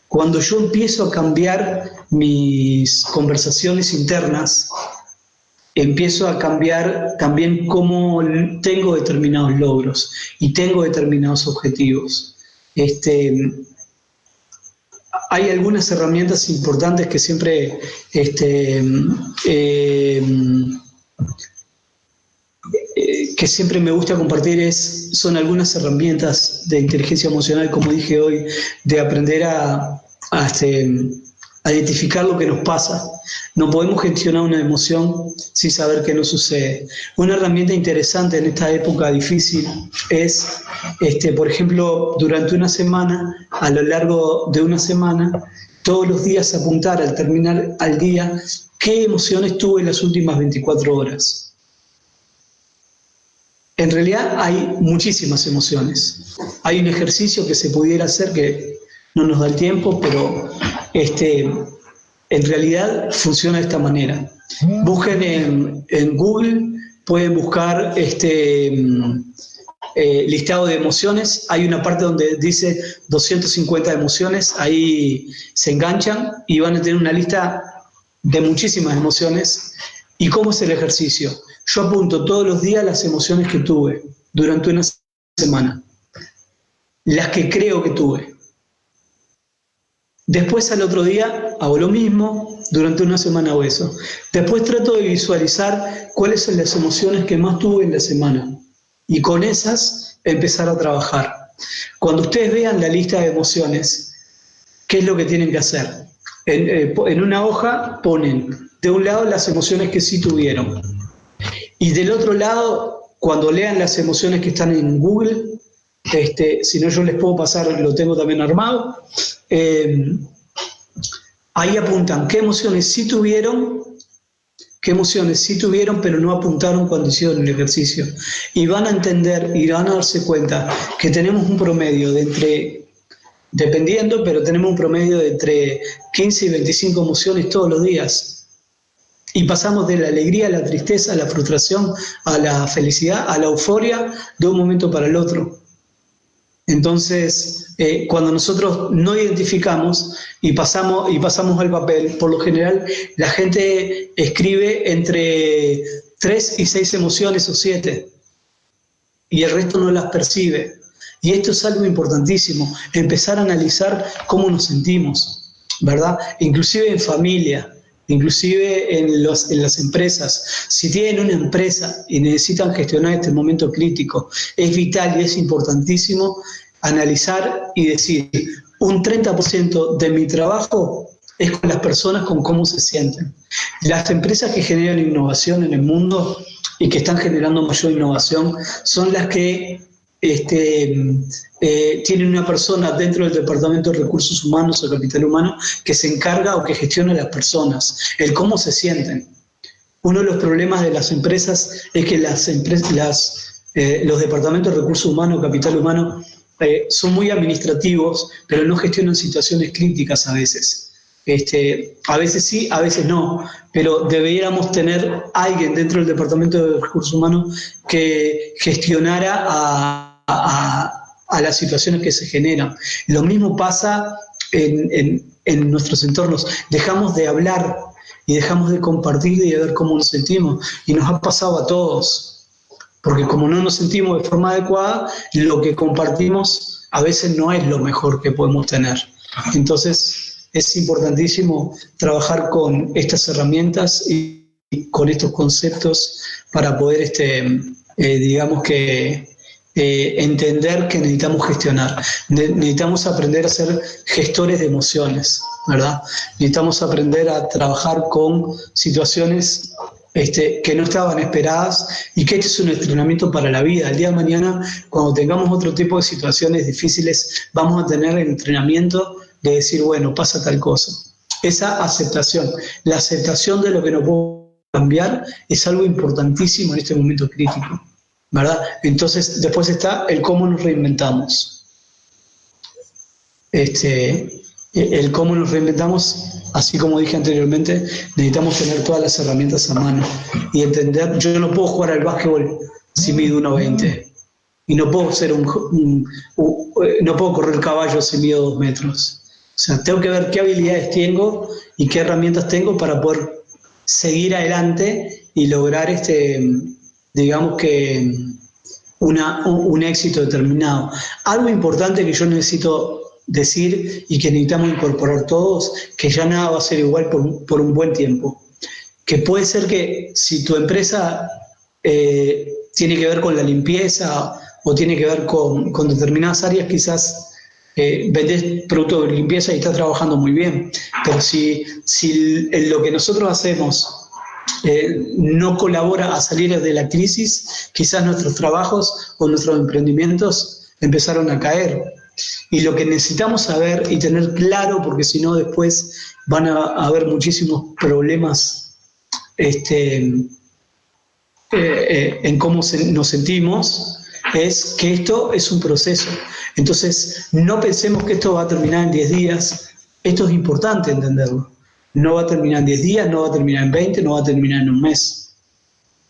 Cuando yo empiezo a cambiar mis conversaciones internas, empiezo a cambiar también cómo tengo determinados logros y tengo determinados objetivos. Hay algunas herramientas importantes que siempre me gusta compartir. Son algunas herramientas de inteligencia emocional, como dije hoy, de aprender a identificar lo que nos pasa. No podemos gestionar una emoción sin saber qué nos sucede. Una herramienta interesante en esta época difícil es, por ejemplo, durante una semana, a lo largo de una semana, todos los días apuntar al terminar al día qué emociones tuve en las últimas 24 horas. En realidad hay muchísimas emociones. Hay un ejercicio que se pudiera hacer que no nos da el tiempo, pero en realidad funciona de esta manera. Busquen en Google, pueden buscar listado de emociones. Hay una parte donde dice 250 emociones, ahí se enganchan y van a tener una lista de muchísimas emociones. ¿Y cómo es el ejercicio? Yo apunto todos los días las emociones que tuve durante una semana, las que creo que tuve. Después al otro día hago lo mismo, durante una semana hago eso. Después trato de visualizar cuáles son las emociones que más tuve en la semana. Y con esas empezar a trabajar. Cuando ustedes vean la lista de emociones, ¿qué es lo que tienen que hacer? En una hoja ponen de un lado las emociones que sí tuvieron y del otro lado, cuando lean las emociones que están en Google, si no yo les puedo pasar, lo tengo también armado, ahí apuntan qué emociones sí tuvieron, pero no apuntaron cuando hicieron el ejercicio. Y van a entender y van a darse cuenta que tenemos un promedio de entre, dependiendo, pero tenemos un promedio de entre 15 y 25 emociones todos los días. Y pasamos de la alegría a la tristeza, a la frustración, a la felicidad, a la euforia, de un momento para el otro. Entonces, cuando nosotros no identificamos y pasamos al papel, por lo general la gente escribe entre 3 y 6 emociones o 7 y el resto no las percibe. Y esto es algo importantísimo, empezar a analizar cómo nos sentimos, ¿verdad? Inclusive en familia, inclusive en las empresas. Si tienen una empresa y necesitan gestionar este momento crítico, es vital y es importantísimo analizar y decir, un 30% de mi trabajo es con las personas, con cómo se sienten. Las empresas que generan innovación en el mundo y que están generando mayor innovación son las que tienen una persona dentro del Departamento de Recursos Humanos o Capital Humano que se encarga o que gestiona a las personas, el cómo se sienten. Uno de los problemas de las empresas es que los departamentos de Recursos Humanos o Capital Humano son muy administrativos, pero no gestionan situaciones críticas a veces. A veces sí, a veces no, pero deberíamos tener alguien dentro del Departamento de Recursos Humanos que gestionara a las situaciones que se generan. Lo mismo pasa en nuestros entornos. Dejamos de hablar y dejamos de compartir y de ver cómo nos sentimos. Y nos ha pasado a todos. Porque como no nos sentimos de forma adecuada, lo que compartimos a veces no es lo mejor que podemos tener. Entonces es importantísimo trabajar con estas herramientas y con estos conceptos para poder, entender que necesitamos gestionar. Necesitamos aprender a ser gestores de emociones, ¿verdad? Necesitamos aprender a trabajar con situaciones que no estaban esperadas y que este es un entrenamiento para la vida. El día de mañana, cuando tengamos otro tipo de situaciones difíciles, vamos a tener el entrenamiento de decir, bueno, pasa tal cosa. Esa aceptación, la aceptación de lo que no puedo cambiar es algo importantísimo en este momento crítico, ¿verdad? Entonces, después está el cómo nos reinventamos. El cómo nos reinventamos, así como dije anteriormente, necesitamos tener todas las herramientas a mano y entender, yo no puedo jugar al básquetbol si mido 1,20 y no puedo no puedo correr caballo si mido 2 metros. O sea, tengo que ver qué habilidades tengo y qué herramientas tengo para poder seguir adelante y lograr un éxito determinado. Algo importante que yo necesito decir y que necesitamos incorporar todos, que ya nada va a ser igual por un buen tiempo. Que puede ser que si tu empresa tiene que ver con la limpieza o tiene que ver con determinadas áreas, quizás vendés productos de limpieza y estás trabajando muy bien. Pero si lo que nosotros hacemos no colabora a salir de la crisis, quizás nuestros trabajos o nuestros emprendimientos empezaron a caer. Y lo que necesitamos saber y tener claro, porque si no después van a haber muchísimos problemas en cómo nos sentimos, es que esto es un proceso. Entonces, no pensemos que esto va a terminar en 10 días. Esto es importante entenderlo. No va a terminar en 10 días, no va a terminar en 20, no va a terminar en un mes.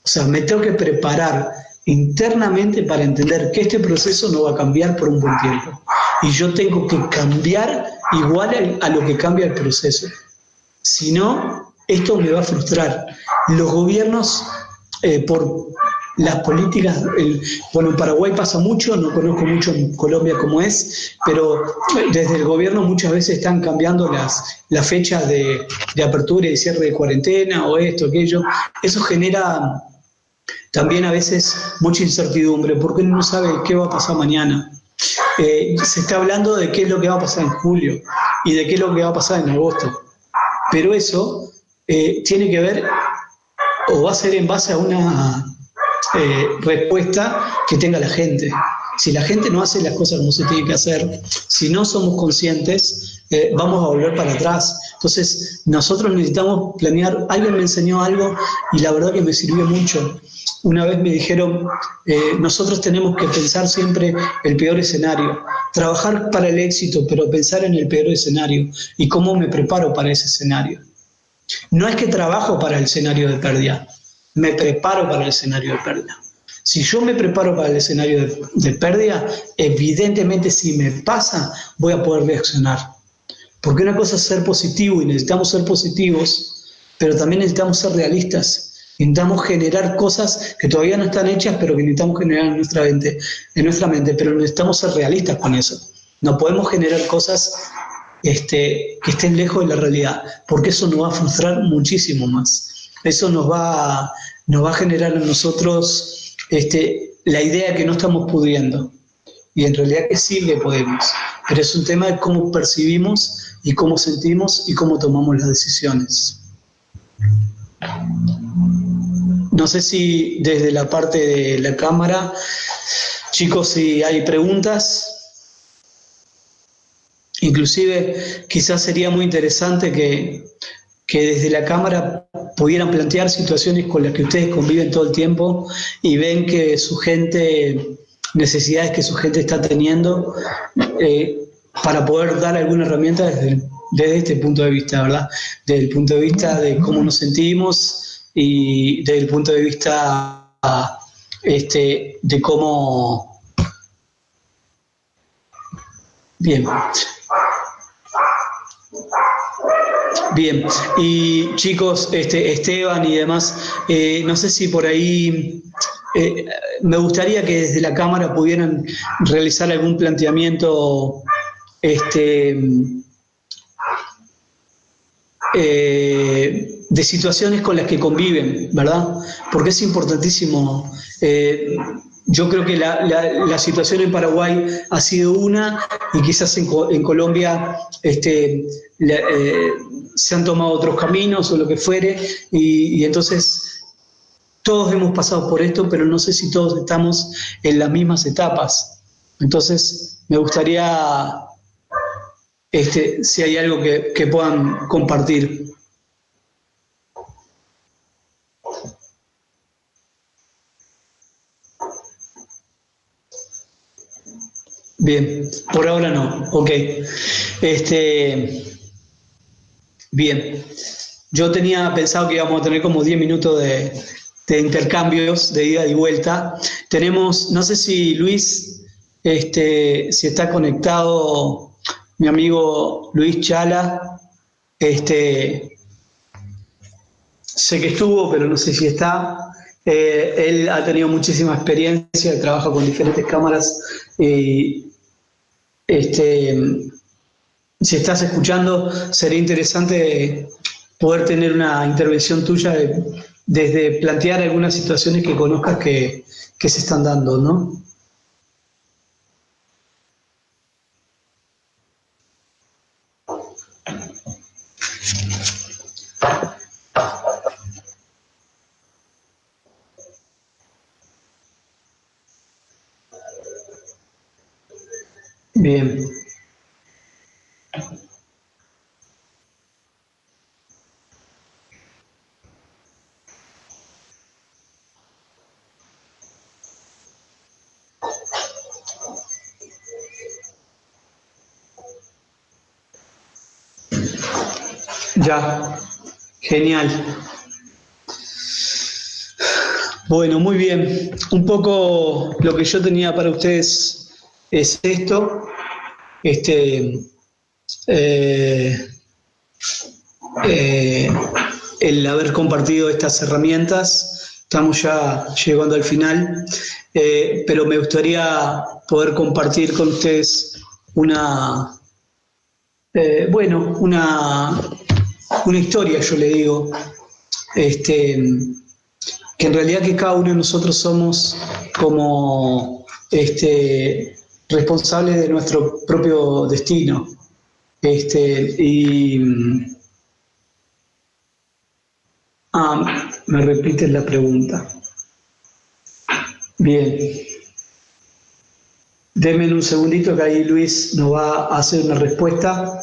O sea, me tengo que preparar internamente para entender que este proceso no va a cambiar por un buen tiempo. Y yo tengo que cambiar igual a lo que cambia el proceso. Si no, esto me va a frustrar. Los gobiernos, por las políticas, en Paraguay pasa mucho, no conozco mucho en Colombia cómo es, pero desde el gobierno muchas veces están cambiando las fechas de apertura y cierre de cuarentena o esto, aquello. Eso genera También a veces mucha incertidumbre, porque uno no sabe qué va a pasar mañana. Se está hablando de qué es lo que va a pasar en julio y de qué es lo que va a pasar en agosto. Pero eso tiene que ver o va a ser en base a una respuesta que tenga la gente. Si la gente no hace las cosas como se tiene que hacer, si no somos conscientes, vamos a volver para atrás. Entonces, nosotros necesitamos planear. Alguien me enseñó algo y la verdad que me sirvió mucho. Una vez me dijeron, nosotros tenemos que pensar siempre el peor escenario, trabajar para el éxito, pero pensar en el peor escenario y cómo me preparo para ese escenario. No es que trabajo para el escenario de pérdida, me preparo para el escenario de pérdida. Si yo me preparo para el escenario de pérdida, evidentemente si me pasa, voy a poder reaccionar. Porque una cosa es ser positivo y necesitamos ser positivos, pero también necesitamos ser realistas. Necesitamos generar cosas que todavía no están hechas, pero que necesitamos generar en nuestra mente, pero necesitamos ser realistas con eso. No podemos generar cosas que estén lejos de la realidad, porque eso nos va a frustrar muchísimo más. Eso nos va a generar en nosotros la idea que no estamos pudiendo. Y en realidad que sí que podemos. Pero es un tema de cómo percibimos y cómo sentimos y cómo tomamos las decisiones. No sé si desde la parte de la cámara, chicos, si hay preguntas. Inclusive quizás sería muy interesante que desde la cámara pudieran plantear situaciones con las que ustedes conviven todo el tiempo y ven que su gente, necesidades que su gente está teniendo, para poder dar alguna herramienta desde este punto de vista, ¿verdad? Desde el punto de vista de cómo nos sentimos y desde el punto de vista de cómo... Bien. Bien, y chicos, Esteban y demás, no sé si por ahí me gustaría que desde la cámara pudieran realizar algún planteamiento de situaciones con las que conviven, ¿verdad? Porque es importantísimo. Yo creo que la situación en Paraguay ha sido una, y quizás en Colombia se han tomado otros caminos o lo que fuere, y entonces todos hemos pasado por esto, pero no sé si todos estamos en las mismas etapas. Entonces me gustaría si hay algo que puedan compartir. Bien, por ahora no, ok. Bien, yo tenía pensado que íbamos a tener como 10 minutos de intercambios, de ida y vuelta. Tenemos, no sé si Luis, si está conectado, mi amigo Luis Chala, sé que estuvo, pero no sé si está. Él ha tenido muchísima experiencia, trabaja con diferentes cámaras y si estás escuchando, sería interesante poder tener una intervención tuya desde plantear algunas situaciones que conozcas que se están dando, ¿no? Bien. Ya, genial. Bueno, muy bien. Un poco lo que yo tenía para ustedes es esto. El haber compartido estas herramientas. Estamos ya llegando al final, pero me gustaría poder compartir con ustedes una historia, yo le digo, que en realidad que cada uno de nosotros somos como responsables de nuestro propio destino. Me repites la pregunta. Bien. Denme un segundito que ahí Luis nos va a hacer una respuesta.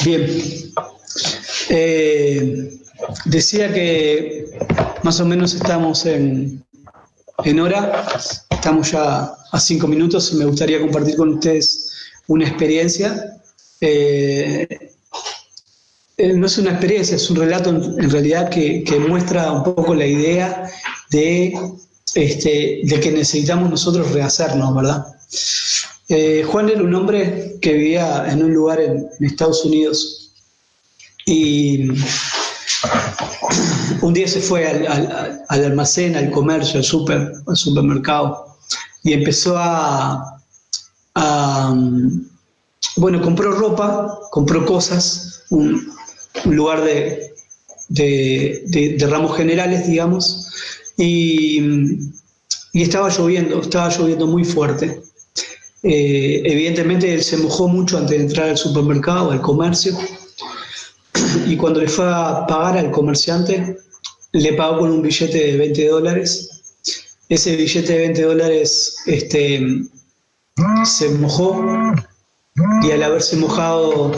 Bien. Decía que más o menos estamos en hora, estamos ya a 5 minutos y me gustaría compartir con ustedes una experiencia. No es una experiencia, es un relato en realidad que muestra un poco la idea de que necesitamos nosotros rehacernos, ¿verdad? Juan era un hombre que vivía en un lugar en Estados Unidos y un día se fue al almacén, al comercio, al supermercado y empezó bueno, compró ropa, compró cosas, un lugar de ramos generales, digamos, y estaba lloviendo muy fuerte. Evidentemente él se mojó mucho antes de entrar al supermercado, al comercio, y cuando le fue a pagar al comerciante, le pagó con un billete de $20. Ese billete de $20 se mojó y al haberse mojado...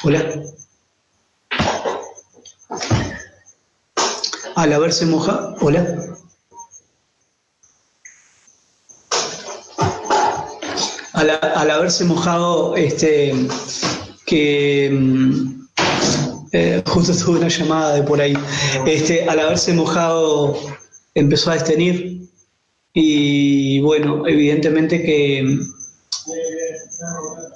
Hola. Al haberse mojado... Hola. Al haberse mojado, justo tuve una llamada de por ahí, al haberse mojado empezó a desteñir y bueno, evidentemente que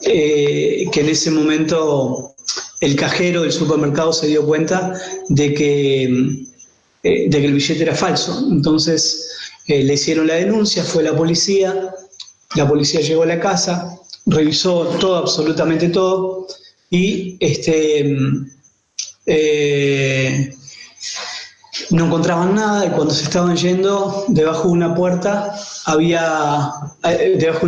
en ese momento el cajero del supermercado se dio cuenta de que el billete era falso. Entonces le hicieron la denuncia, fue la policía llegó a la casa, revisó todo, absolutamente todo, y no encontraban nada, y cuando se estaban yendo, debajo de una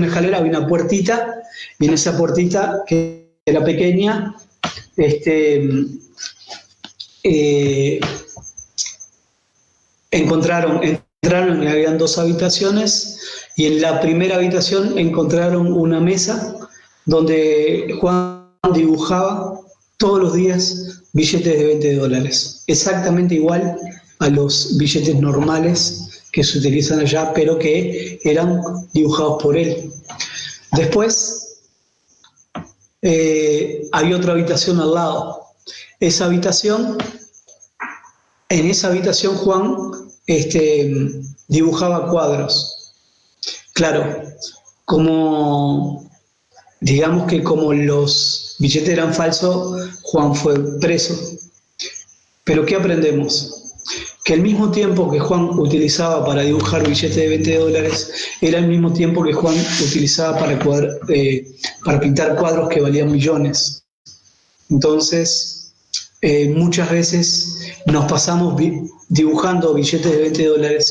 escalera había una puertita, y en esa puertita, que era pequeña, entraron y habían 2 habitaciones, y en la primera habitación encontraron una mesa donde Juan dibujaba todos los días billetes de $20, exactamente igual a los billetes normales que se utilizan allá, pero que eran dibujados por él. Después había otra habitación al lado. En esa habitación Juan dibujaba cuadros. Claro, digamos que como los billetes eran falsos, Juan fue preso. Pero ¿qué aprendemos? Que el mismo tiempo que Juan utilizaba para dibujar billetes de $20 era el mismo tiempo que Juan utilizaba para pintar cuadros que valían millones. Entonces, muchas veces nos pasamos dibujando billetes de $20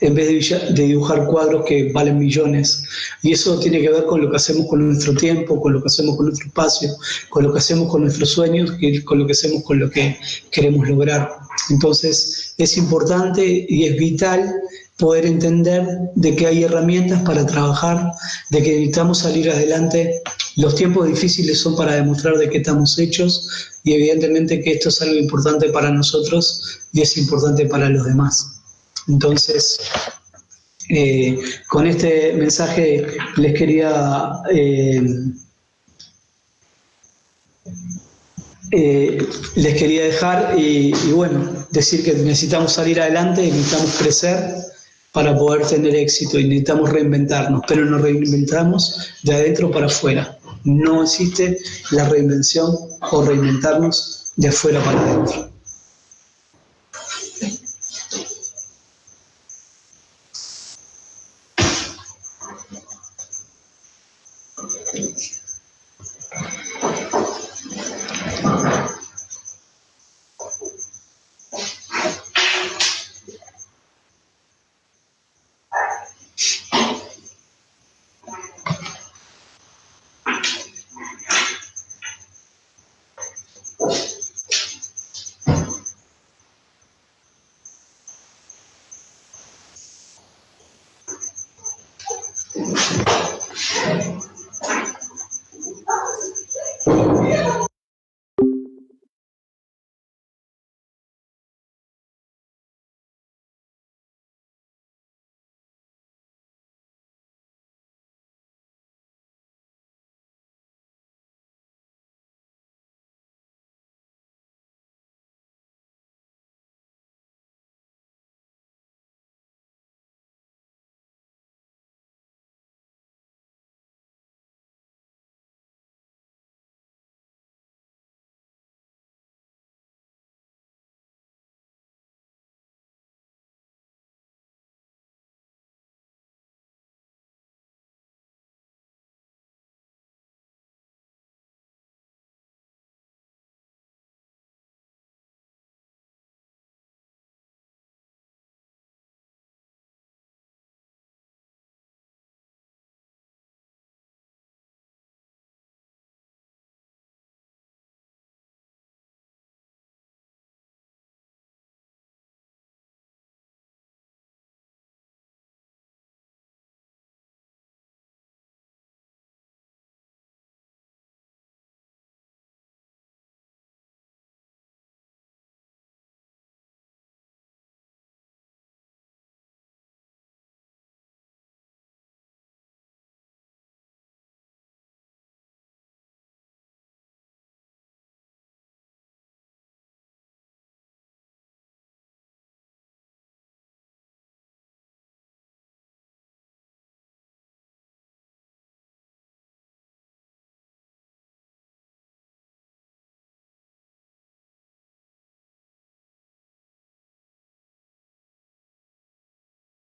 en vez de dibujar cuadros que valen millones. Y eso tiene que ver con lo que hacemos con nuestro tiempo, con lo que hacemos con nuestro espacio, con lo que hacemos con nuestros sueños y con lo que hacemos con lo que queremos lograr. Entonces, es importante y es vital poder entender de que hay herramientas para trabajar, de que necesitamos salir adelante. Los tiempos difíciles son para demostrar de qué estamos hechos y evidentemente que esto es algo importante para nosotros y es importante para los demás. Entonces, con este mensaje les quería dejar y bueno, decir que necesitamos salir adelante, necesitamos crecer para poder tener éxito y necesitamos reinventarnos, pero nos reinventamos de adentro para afuera. No existe la reinvención o reinventarnos de afuera para adentro.